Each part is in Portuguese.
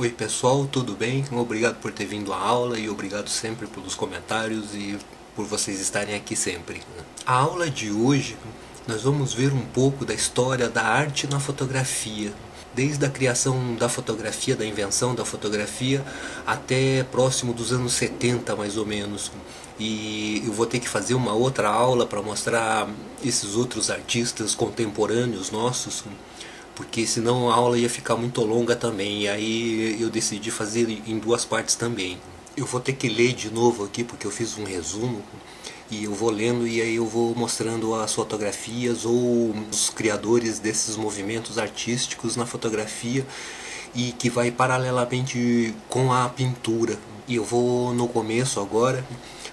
Oi pessoal, tudo bem? Obrigado por ter vindo à aula e obrigado sempre pelos comentários e por vocês estarem aqui sempre. A aula de hoje nós vamos ver um pouco da história da arte na fotografia, desde a criação da fotografia, da invenção da fotografia, até próximo dos anos 70 mais ou menos. E eu vou ter que fazer uma outra aula para mostrar esses outros artistas contemporâneos nossos, porque senão a aula ia ficar muito longa também, e aí eu decidi fazer em duas partes também. Eu vou ter que ler de novo aqui porque eu fiz um resumo e eu vou lendo e aí eu vou mostrando as fotografias ou os criadores desses movimentos artísticos na fotografia e que vai paralelamente com a pintura. E eu vou no começo agora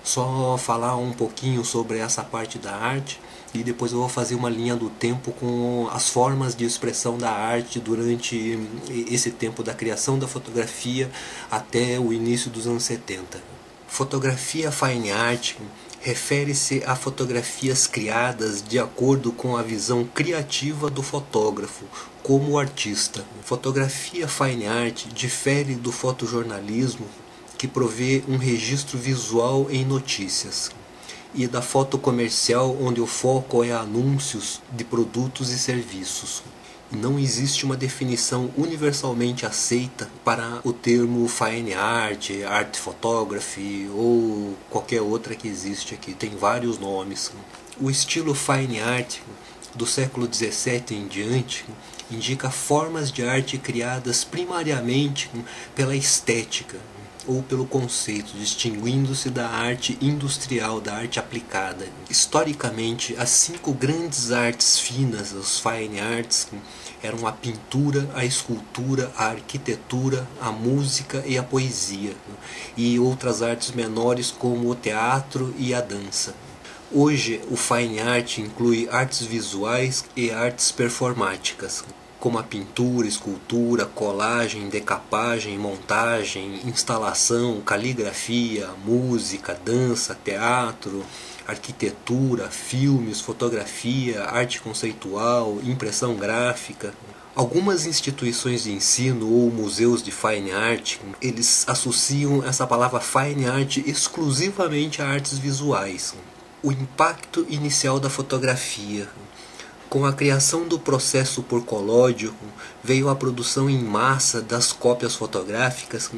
só falar um pouquinho sobre essa parte da arte e depois eu vou fazer uma linha do tempo com as formas de expressão da arte durante esse tempo da criação da fotografia até o início dos anos 70. Fotografia fine art refere-se a fotografias criadas de acordo com a visão criativa do fotógrafo como artista. Fotografia fine art difere do fotojornalismo, que provê um registro visual em notícias, e da foto comercial, onde o foco é anúncios de produtos e serviços. Não existe uma definição universalmente aceita para o termo fine art, art photography ou qualquer outra que existe aqui. Tem vários nomes. O estilo fine art do século XVII em diante indica formas de arte criadas primariamente pela estética ou pelo conceito, distinguindo-se da arte industrial, da arte aplicada. Historicamente, as 5 grandes artes finas, os fine arts, eram a pintura, a escultura, a arquitetura, a música e a poesia, e outras artes menores como o teatro e a dança. Hoje, o fine art inclui artes visuais e artes performáticas, como a pintura, escultura, colagem, decapagem, montagem, instalação, caligrafia, música, dança, teatro, arquitetura, filmes, fotografia, arte conceitual, impressão gráfica. Algumas instituições de ensino ou museus de fine art, eles associam essa palavra fine art exclusivamente a artes visuais. O impacto inicial da fotografia. Com a criação do processo por colódio, veio a produção em massa das cópias fotográficas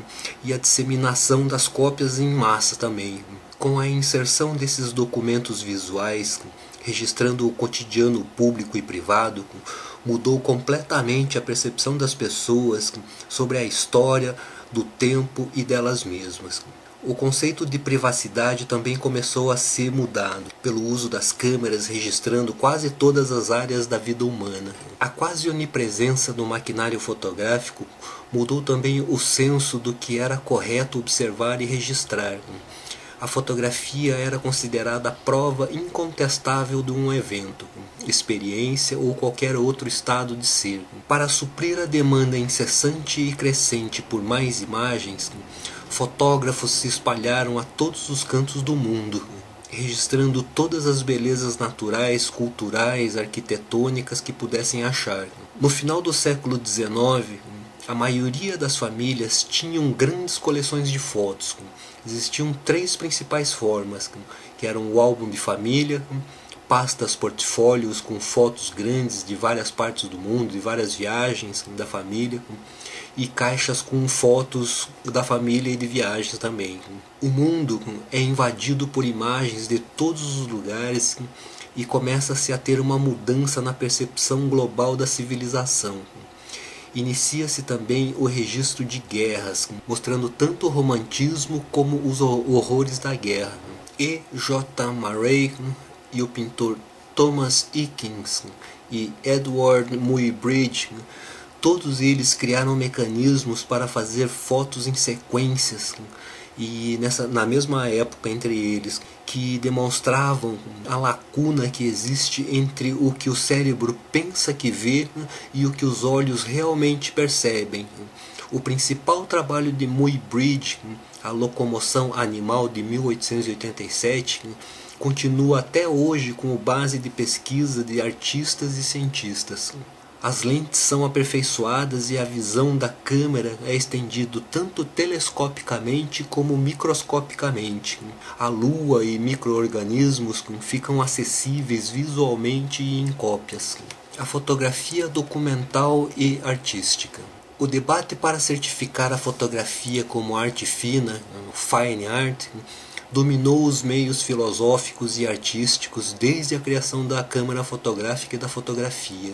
e a disseminação das cópias em massa também. Com a inserção desses documentos visuais, registrando o cotidiano público e privado, mudou completamente a percepção das pessoas sobre a história, do tempo e delas mesmas. O conceito de privacidade também começou a ser mudado pelo uso das câmeras registrando quase todas as áreas da vida humana. A quase onipresença do maquinário fotográfico mudou também o senso do que era correto observar e registrar. A fotografia era considerada a prova incontestável de um evento, experiência ou qualquer outro estado de ser. Para suprir a demanda incessante e crescente por mais imagens, fotógrafos se espalharam a todos os cantos do mundo, registrando todas as belezas naturais, culturais, arquitetônicas que pudessem achar. No final do século XIX, a maioria das famílias tinham grandes coleções de fotos. Existiam 3 principais formas, que eram o álbum de família, pastas portfólios com fotos grandes de várias partes do mundo, de várias viagens da família, e caixas com fotos da família e de viagens também. O mundo é invadido por imagens de todos os lugares e começa-se a ter uma mudança na percepção global da civilização. Inicia-se também o registro de guerras, mostrando tanto o romantismo como os horrores da guerra. E. J. Murray e o pintor Thomas Eakins e Edward Muybridge, todos eles criaram mecanismos para fazer fotos em sequências e na mesma época entre eles, que demonstravam a lacuna que existe entre o que o cérebro pensa que vê e o que os olhos realmente percebem. O principal trabalho de Muybridge, A Locomoção Animal, de 1887, continua até hoje como base de pesquisa de artistas e cientistas. As lentes são aperfeiçoadas e a visão da câmera é estendido tanto telescopicamente como microscopicamente. A lua e micro-organismos ficam acessíveis visualmente e em cópias. A fotografia documental e artística. O debate para certificar a fotografia como arte fina, fine art, dominou os meios filosóficos e artísticos desde a criação da câmara fotográfica e da fotografia.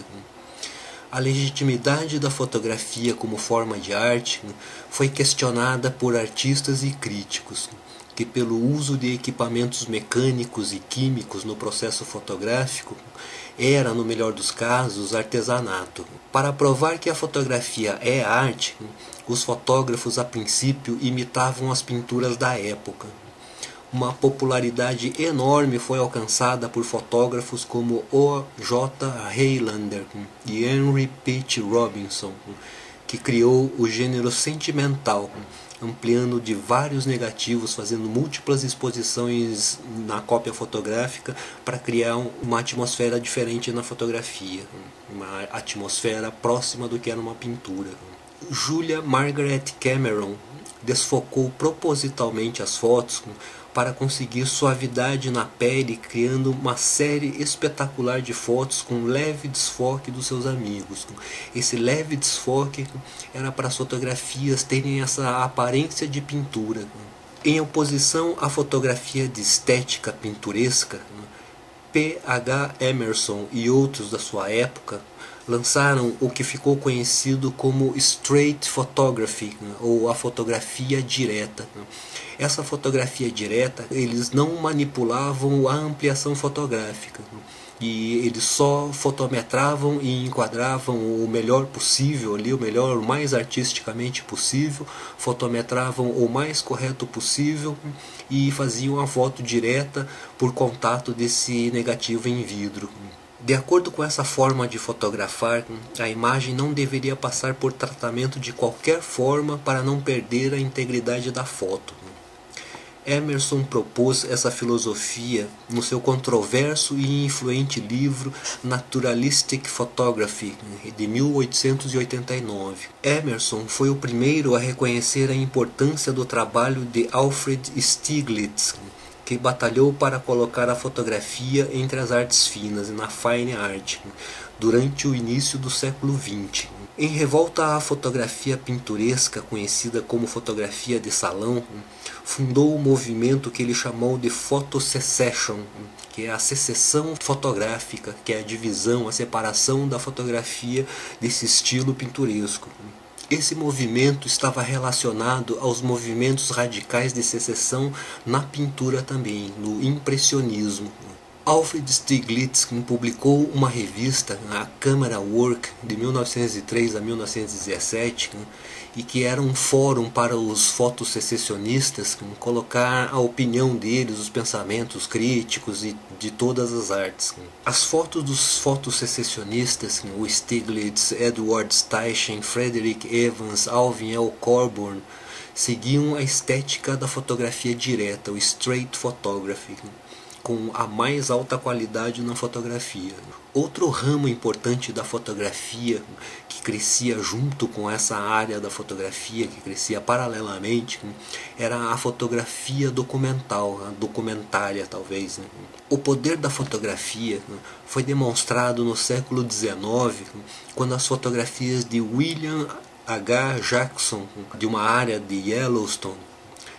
A legitimidade da fotografia como forma de arte foi questionada por artistas e críticos, que pelo uso de equipamentos mecânicos e químicos no processo fotográfico era, no melhor dos casos, artesanato. Para provar que a fotografia é arte, os fotógrafos a princípio imitavam as pinturas da época. Uma popularidade enorme foi alcançada por fotógrafos como O. J. Highlander e Henry Pitt Robinson, que criou o gênero sentimental, ampliando de vários negativos, fazendo múltiplas exposições na cópia fotográfica para criar uma atmosfera diferente na fotografia, uma atmosfera próxima do que era uma pintura. Julia Margaret Cameron desfocou propositalmente as fotos para conseguir suavidade na pele, criando uma série espetacular de fotos com leve desfoque dos seus amigos. Esse leve desfoque era para as fotografias terem essa aparência de pintura. Em oposição à fotografia de estética pinturesca, P. H. Emerson e outros da sua época lançaram o que ficou conhecido como straight photography, ou a fotografia direta. Essa fotografia direta, eles não manipulavam a ampliação fotográfica, e eles só fotometravam e enquadravam o melhor possível ali, o melhor, o mais artisticamente possível, fotometravam o mais correto possível e faziam a foto direta por contato desse negativo em vidro. De acordo com essa forma de fotografar, a imagem não deveria passar por tratamento de qualquer forma para não perder a integridade da foto. Emerson propôs essa filosofia no seu controverso e influente livro Naturalistic Photography, de 1889. Emerson foi o primeiro a reconhecer a importância do trabalho de Alfred Stieglitz, que batalhou para colocar a fotografia entre as artes finas e na fine art durante o início do século XX. Em revolta à fotografia pinturesca, conhecida como fotografia de salão, fundou o movimento que ele chamou de Photosecession, que é a secessão fotográfica, que é a divisão, a separação da fotografia desse estilo pinturesco. Esse movimento estava relacionado aos movimentos radicais de secessão na pintura também, no impressionismo. Alfred Stieglitz publicou uma revista, a Camera Work, de 1903 a 1917, e que era um fórum para os fotossecessionistas colocar a opinião deles, os pensamentos críticos de todas as artes. As fotos dos fotossecessionistas, o Stieglitz, Edward Steichen, Frederick Evans, Alvin L. Coburn, seguiam a estética da fotografia direta, o straight photography, com a mais alta qualidade na fotografia. Outro ramo importante da fotografia que crescia junto com essa área da fotografia, que crescia paralelamente, era a fotografia documental, a documentária talvez. O poder da fotografia foi demonstrado no século XIX, quando as fotografias de William H. Jackson, de uma área de Yellowstone,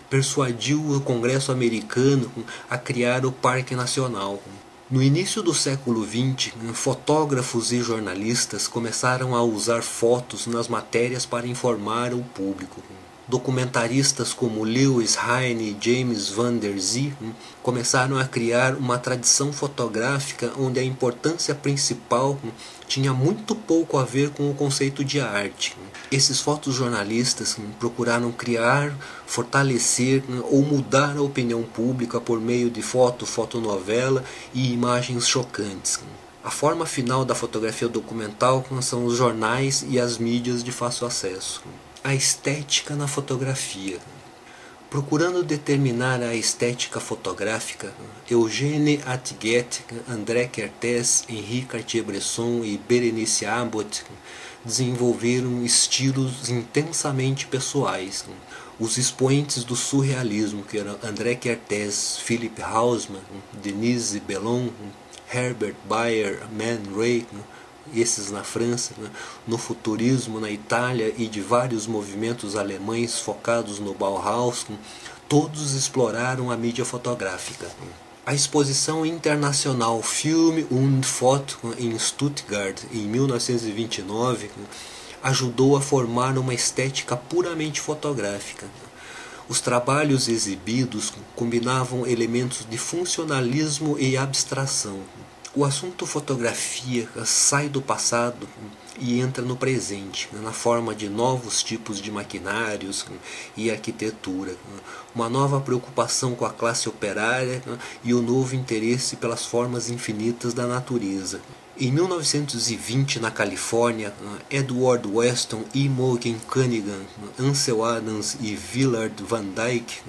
persuadiu o Congresso americano a criar o Parque Nacional. No início do século XX, fotógrafos e jornalistas começaram a usar fotos nas matérias para informar o público. Documentaristas como Lewis Hine e James Van Der Zee começaram a criar uma tradição fotográfica onde a importância principal tinha muito pouco a ver com o conceito de arte. Esses fotojornalistas procuraram criar, fortalecer ou mudar a opinião pública por meio de fotonovela e imagens chocantes. A forma final da fotografia documental são os jornais e as mídias de fácil acesso. A estética na fotografia. Procurando determinar a estética fotográfica, Eugène Atget, André Kertész, Henri Cartier-Bresson e Bérénice Abbot desenvolveram estilos intensamente pessoais. Os expoentes do surrealismo, que eram André Kertész, Philippe Hausmann, Denise Bellon, Herbert Bayer, Man Ray, esses na França, no futurismo na Itália e de vários movimentos alemães focados no Bauhaus, todos exploraram a mídia fotográfica. A exposição internacional Film und Foto em Stuttgart, em 1929, ajudou a formar uma estética puramente fotográfica. Os trabalhos exibidos combinavam elementos de funcionalismo e abstração. O assunto fotografia sai do passado e entra no presente, na forma de novos tipos de maquinários e arquitetura, uma nova preocupação com a classe operária e o novo interesse pelas formas infinitas da natureza. Em 1920, na Califórnia, Edward Weston, Imogen Cunningham, Ansel Adams e Willard Van Dyke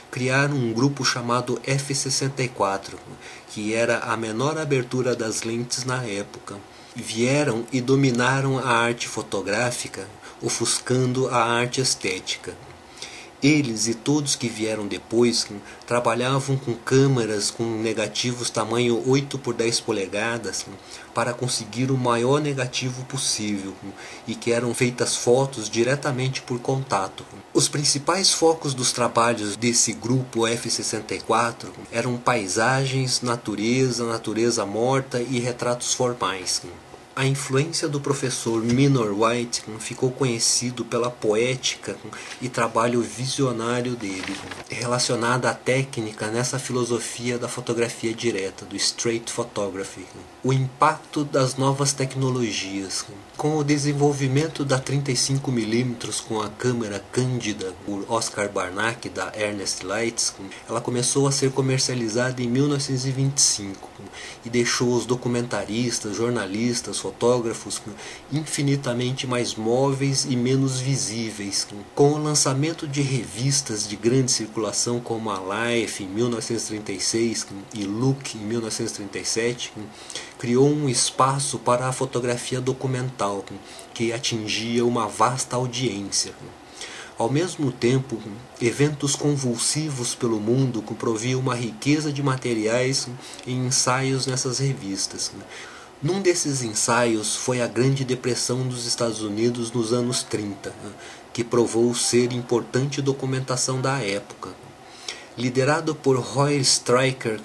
criaram um grupo chamado F64, que era a menor abertura das lentes na época. Vieram e dominaram a arte fotográfica, ofuscando a arte estética. Eles e todos que vieram depois trabalhavam com câmeras com negativos tamanho 8 por 10 polegadas para conseguir o maior negativo possível e que eram feitas fotos diretamente por contato. Os principais focos dos trabalhos desse grupo F64 eram paisagens, natureza morta e retratos formais. A influência do professor Minor White ficou conhecido pela poética e trabalho visionário dele, relacionada à técnica nessa filosofia da fotografia direta, do straight photography. O impacto das novas tecnologias. Com o desenvolvimento da 35mm com a câmera Cândida por Oscar Barnack da Ernest Lights, ela começou a ser comercializada em 1925 e deixou os documentaristas, jornalistas, fotógrafos infinitamente mais móveis e menos visíveis. Com o lançamento de revistas de grande circulação como a Life em 1936 e Look em 1937, criou um espaço para a fotografia documental que atingia uma vasta audiência. Ao mesmo tempo, eventos convulsivos pelo mundo proviam uma riqueza de materiais e ensaios nessas revistas. Num desses ensaios foi a Grande Depressão dos Estados Unidos nos anos 30, que provou ser importante documentação da época. Liderado por Roy Stryker,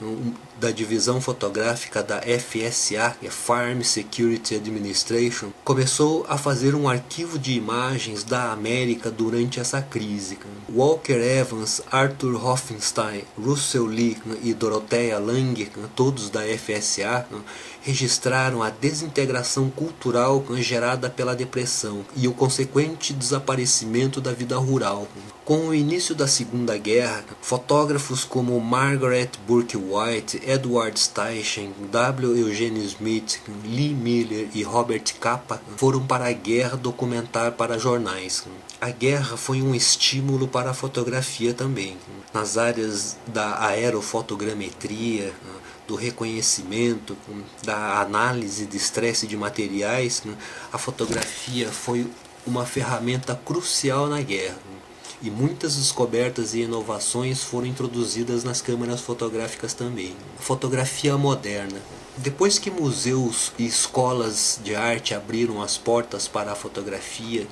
da divisão fotográfica da FSA, que é Farm Security Administration, começou a fazer um arquivo de imagens da América durante essa crise. Walker Evans, Arthur Hoffenstein, Russell Lee e Dorothea Lange, todos da FSA, registraram a desintegração cultural gerada pela depressão e o consequente desaparecimento da vida rural. Com o início da Segunda Guerra, fotógrafos como Margaret Burke White, Edward Steichen, W. Eugene Smith, Lee Miller e Robert Capa foram para a guerra documentar para jornais. A guerra foi um estímulo para a fotografia também, nas áreas da aerofotogrametria, do reconhecimento, da análise de estresse de materiais. A fotografia foi uma ferramenta crucial na guerra. E muitas descobertas e inovações foram introduzidas nas câmeras fotográficas também. Fotografia moderna. Depois que museus e escolas de arte abriram as portas para a fotografia,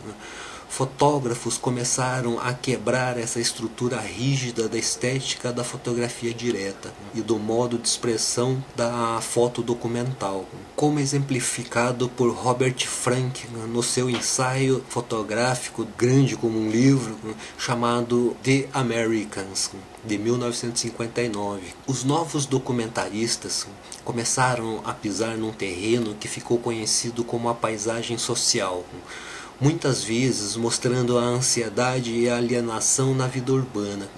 fotógrafos começaram a quebrar essa estrutura rígida da estética da fotografia direta e do modo de expressão da foto documental, como exemplificado por Robert Frank no seu ensaio fotográfico grande como um livro chamado The Americans, de 1959. Os novos documentaristas começaram a pisar num terreno que ficou conhecido como a paisagem social, muitas vezes mostrando a ansiedade e a alienação na vida urbana.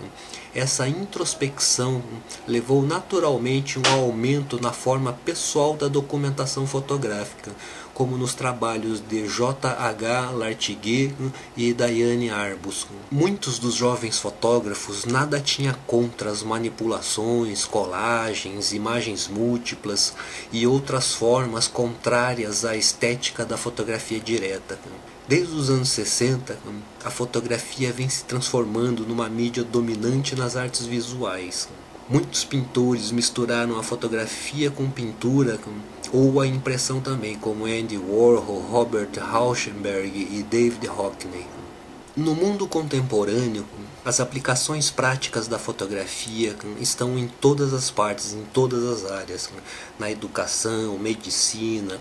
Essa introspecção levou naturalmente um aumento na forma pessoal da documentação fotográfica, como nos trabalhos de J.H. Lartigue e Diane Arbus. Muitos dos jovens fotógrafos nada tinham contra as manipulações, colagens, imagens múltiplas e outras formas contrárias à estética da fotografia direta. Desde os anos 60, a fotografia vem se transformando numa mídia dominante nas artes visuais. Muitos pintores misturaram a fotografia com pintura ou a impressão também, como Andy Warhol, Robert Rauschenberg e David Hockney. No mundo contemporâneo, as aplicações práticas da fotografia estão em todas as partes, em todas as áreas, na educação, medicina,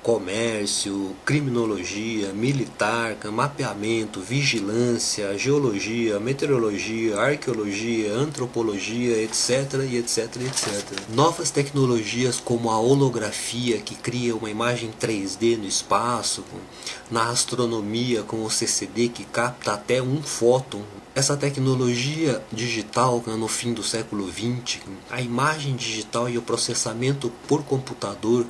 comércio, criminologia, militar, mapeamento, vigilância, geologia, meteorologia, arqueologia, antropologia, etc, etc, etc. Novas tecnologias como a holografia, que cria uma imagem 3D no espaço, na astronomia com o CCD, que capta até um fóton. Essa tecnologia digital, no fim do século XX, a imagem digital e o processamento por computador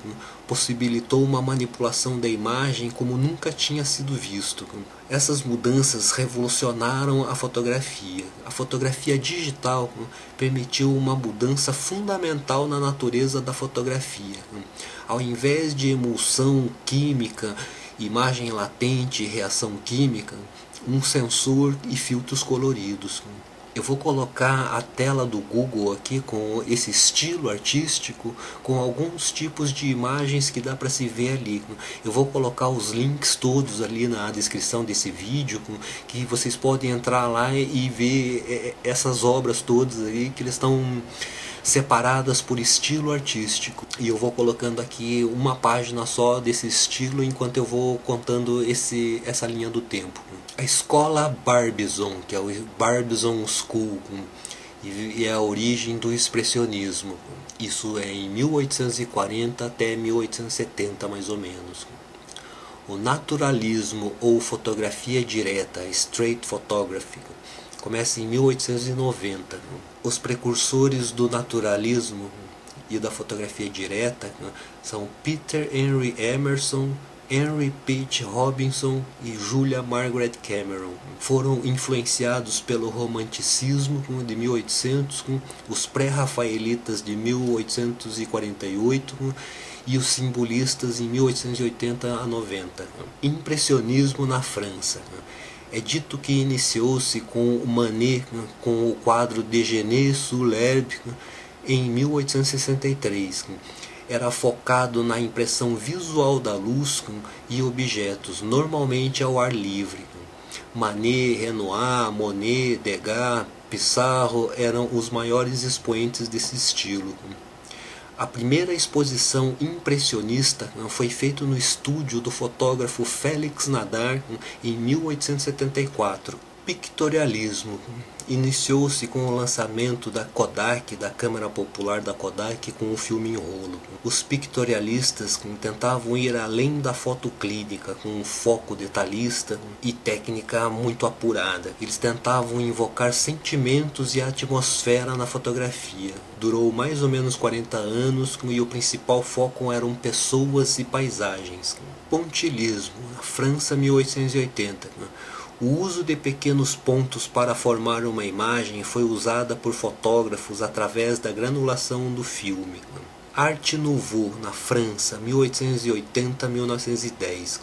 possibilitou uma manipulação da imagem como nunca tinha sido visto. Essas mudanças revolucionaram a fotografia. A fotografia digital permitiu uma mudança fundamental na natureza da fotografia. Ao invés de emulsão química, imagem latente e reação química, um sensor e filtros coloridos. Eu vou colocar a tela do Google aqui com esse estilo artístico, com alguns tipos de imagens que dá para se ver ali. Eu vou colocar os links todos ali na descrição desse vídeo, que vocês podem entrar lá e ver essas obras todas aí, que eles estão separadas por estilo artístico. E eu vou colocando aqui uma página só desse estilo enquanto eu vou contando essa linha do tempo. A escola Barbizon, que é o Barbizon School, e é a origem do expressionismo. Isso é em 1840 até 1870 mais ou menos. O naturalismo ou fotografia direta, straight photography, começa em 1890. Os precursores do naturalismo e da fotografia direta são Peter Henry Emerson, Henry Page Robinson e Julia Margaret Cameron. Foram influenciados pelo romanticismo de 1800, os pré-rafaelitas de 1848 e os simbolistas em 1880 a 90. Impressionismo na França. É dito que iniciou-se com o Manet, com o quadro Déjeuner sous l'herbe, em 1863. Era focado na impressão visual da luz e objetos, normalmente ao ar livre. Manet, Renoir, Monet, Degas, Pissarro eram os maiores expoentes desse estilo. A primeira exposição impressionista foi feita no estúdio do fotógrafo Félix Nadar em 1874. Pictorialismo iniciou-se com o lançamento da Kodak, da câmera popular da Kodak, com o filme em rolo. Os pictorialistas tentavam ir além da foto clínica, com um foco detalhista e técnica muito apurada. Eles tentavam invocar sentimentos e atmosfera na fotografia. Durou mais ou menos 40 anos e o principal foco eram pessoas e paisagens. Pontilhismo, França, 1880. O uso de pequenos pontos para formar uma imagem foi usada por fotógrafos através da granulação do filme. Arte Nouveau, na França, 1880-1910.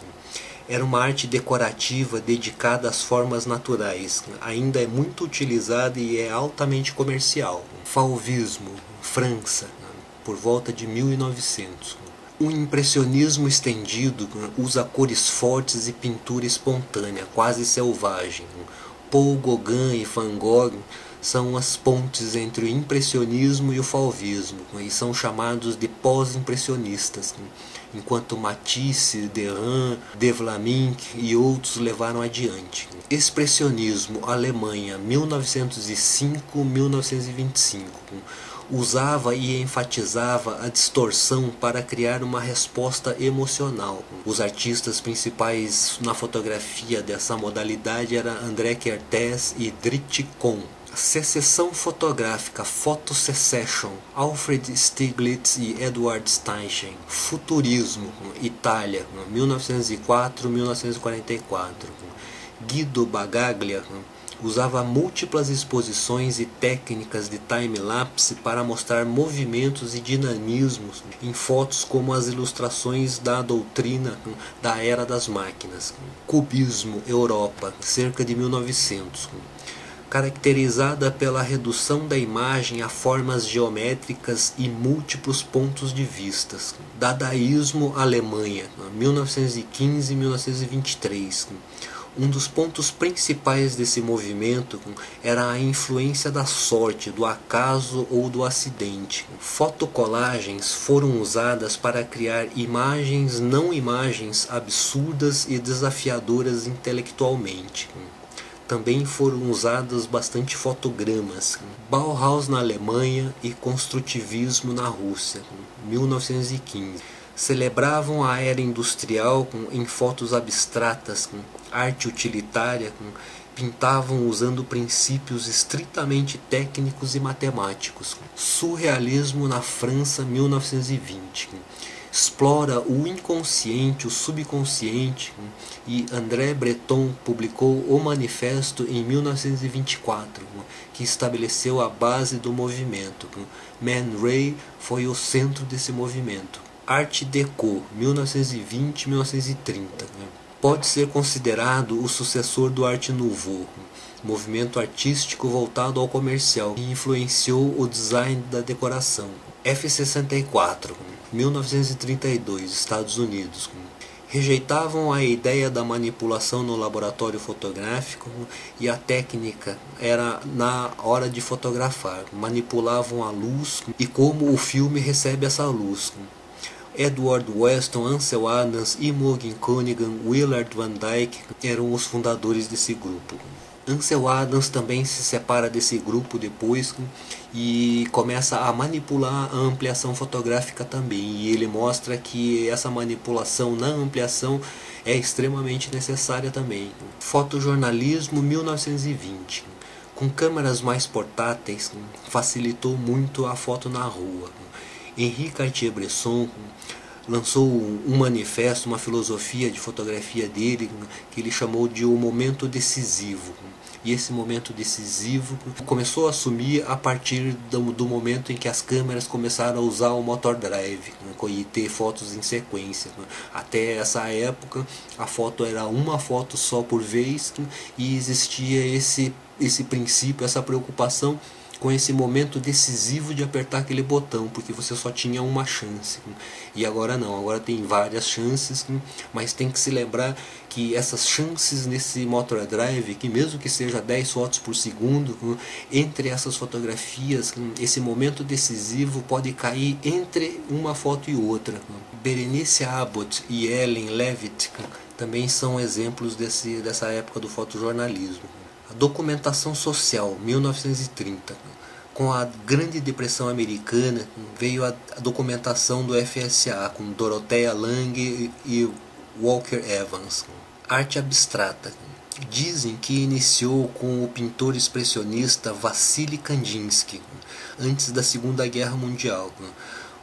Era uma arte decorativa dedicada às formas naturais. Ainda é muito utilizada e é altamente comercial. Fauvismo, França, por volta de 1900. O impressionismo estendido usa cores fortes e pintura espontânea, quase selvagem. Paul Gauguin e Van Gogh são as pontes entre o impressionismo e o fauvismo, e são chamados de pós-impressionistas, enquanto Matisse, Derain, De Vlaminck e outros levaram adiante. Expressionismo, Alemanha, 1905-1925. Usava e enfatizava a distorção para criar uma resposta emocional. Os artistas principais na fotografia dessa modalidade eram André Kertész e Dietrich Kohn. Secessão fotográfica, Photosecession, Alfred Stieglitz e Edward Steichen. Futurismo, Itália, 1904-1944. Guido Bagaglia usava múltiplas exposições e técnicas de time-lapse para mostrar movimentos e dinamismos em fotos como as ilustrações da doutrina da Era das Máquinas. Cubismo, Europa, cerca de 1900. Caracterizada pela redução da imagem a formas geométricas e múltiplos pontos de vista. Dadaísmo, Alemanha, 1915-1923. Um dos pontos principais desse movimento era a influência da sorte, do acaso ou do acidente. Fotocolagens foram usadas para criar imagens não imagens absurdas e desafiadoras intelectualmente. Também foram usados bastante fotogramas. Bauhaus na Alemanha e construtivismo na Rússia, 1915. Celebravam a era industrial em fotos abstratas, arte utilitária, pintavam usando princípios estritamente técnicos e matemáticos. Surrealismo na França, 1920. Explora o inconsciente, o subconsciente, e André Breton publicou O Manifesto em 1924, que estabeleceu a base do movimento. Man Ray foi o centro desse movimento. Art Deco, 1920-1930. Pode ser considerado o sucessor do Art Nouveau, movimento artístico voltado ao comercial, que influenciou o design da decoração. F64, 1932, Estados Unidos. Rejeitavam a ideia da manipulação no laboratório fotográfico e a técnica era na hora de fotografar. Manipulavam a luz e como o filme recebe essa luz. Edward Weston, Ansel Adams, Imogen Cunningham, Willard Van Dyke eram os fundadores desse grupo. Ansel Adams também se separa desse grupo depois e começa a manipular a ampliação fotográfica também. E ele mostra que essa manipulação na ampliação é extremamente necessária também. Fotojornalismo, 1920. Com câmeras mais portáteis, facilitou muito a foto na rua. Henri Cartier-Bresson lançou um manifesto, uma filosofia de fotografia dele, que ele chamou de o momento decisivo. E esse momento decisivo começou a assumir a partir do momento em que as câmeras começaram a usar o motor drive, e ter fotos em sequência. Até essa época a foto era uma foto só por vez, e existia esse princípio, essa preocupação com esse momento decisivo de apertar aquele botão, porque você só tinha uma chance. E agora não, agora tem várias chances, mas tem que se lembrar que essas chances nesse motor drive, que mesmo que seja 10 fotos por segundo, entre essas fotografias, esse momento decisivo pode cair entre uma foto e outra. Berenice Abbott e Ellen Levitt também são exemplos dessa época do fotojornalismo. A documentação social, 1930. Com a Grande Depressão Americana, veio a documentação do FSA, com Dorothea Lange e Walker Evans. Arte abstrata. Dizem que iniciou com o pintor expressionista Vassily Kandinsky, antes da Segunda Guerra Mundial.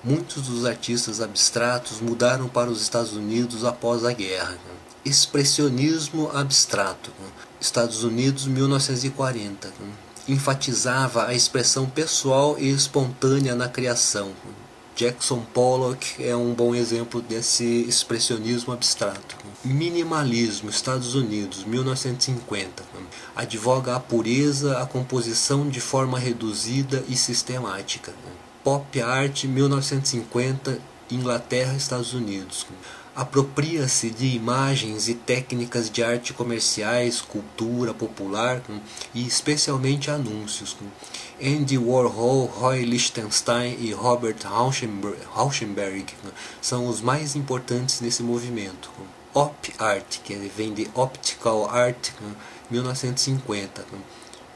Muitos dos artistas abstratos mudaram para os Estados Unidos após a guerra. Expressionismo abstrato. Estados Unidos, 1940. Enfatizava a expressão pessoal e espontânea na criação. Jackson Pollock é um bom exemplo desse expressionismo abstrato. Minimalismo, Estados Unidos, 1950. Advoga a pureza, a composição de forma reduzida e sistemática. Pop Art, 1950, Inglaterra, Estados Unidos. Apropria-se de imagens e técnicas de arte comerciais, cultura popular e especialmente anúncios. Andy Warhol, Roy Lichtenstein e Robert Rauschenberg são os mais importantes nesse movimento. Op Art, que vem de Optical Art, 1950.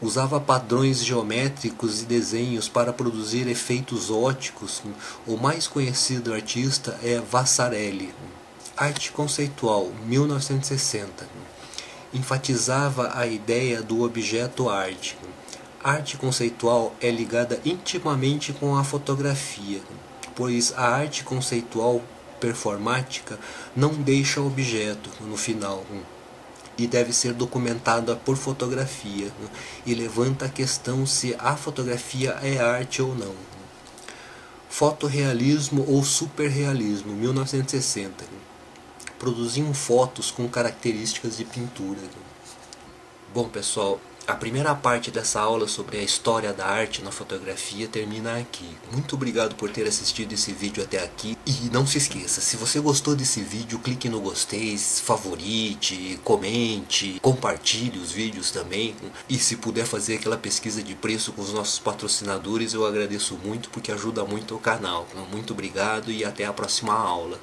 Usava padrões geométricos e desenhos para produzir efeitos óticos. O mais conhecido artista é Vasarely. Arte conceitual, 1960. Enfatizava a ideia do objeto arte. A arte conceitual é ligada intimamente com a fotografia, pois a arte conceitual performática não deixa objeto no final e deve ser documentada por fotografia, e levanta a questão se a fotografia é arte ou não. Fotorrealismo ou superrealismo, 1960. Produziam fotos com características de pintura. Bom, pessoal, a primeira parte dessa aula sobre a história da arte na fotografia termina aqui. Muito obrigado por ter assistido esse vídeo até aqui. E não se esqueça, se você gostou desse vídeo, clique no gostei, favorite, comente, compartilhe os vídeos também. E se puder fazer aquela pesquisa de preço com os nossos patrocinadores, eu agradeço muito porque ajuda muito o canal. Muito obrigado e até a próxima aula.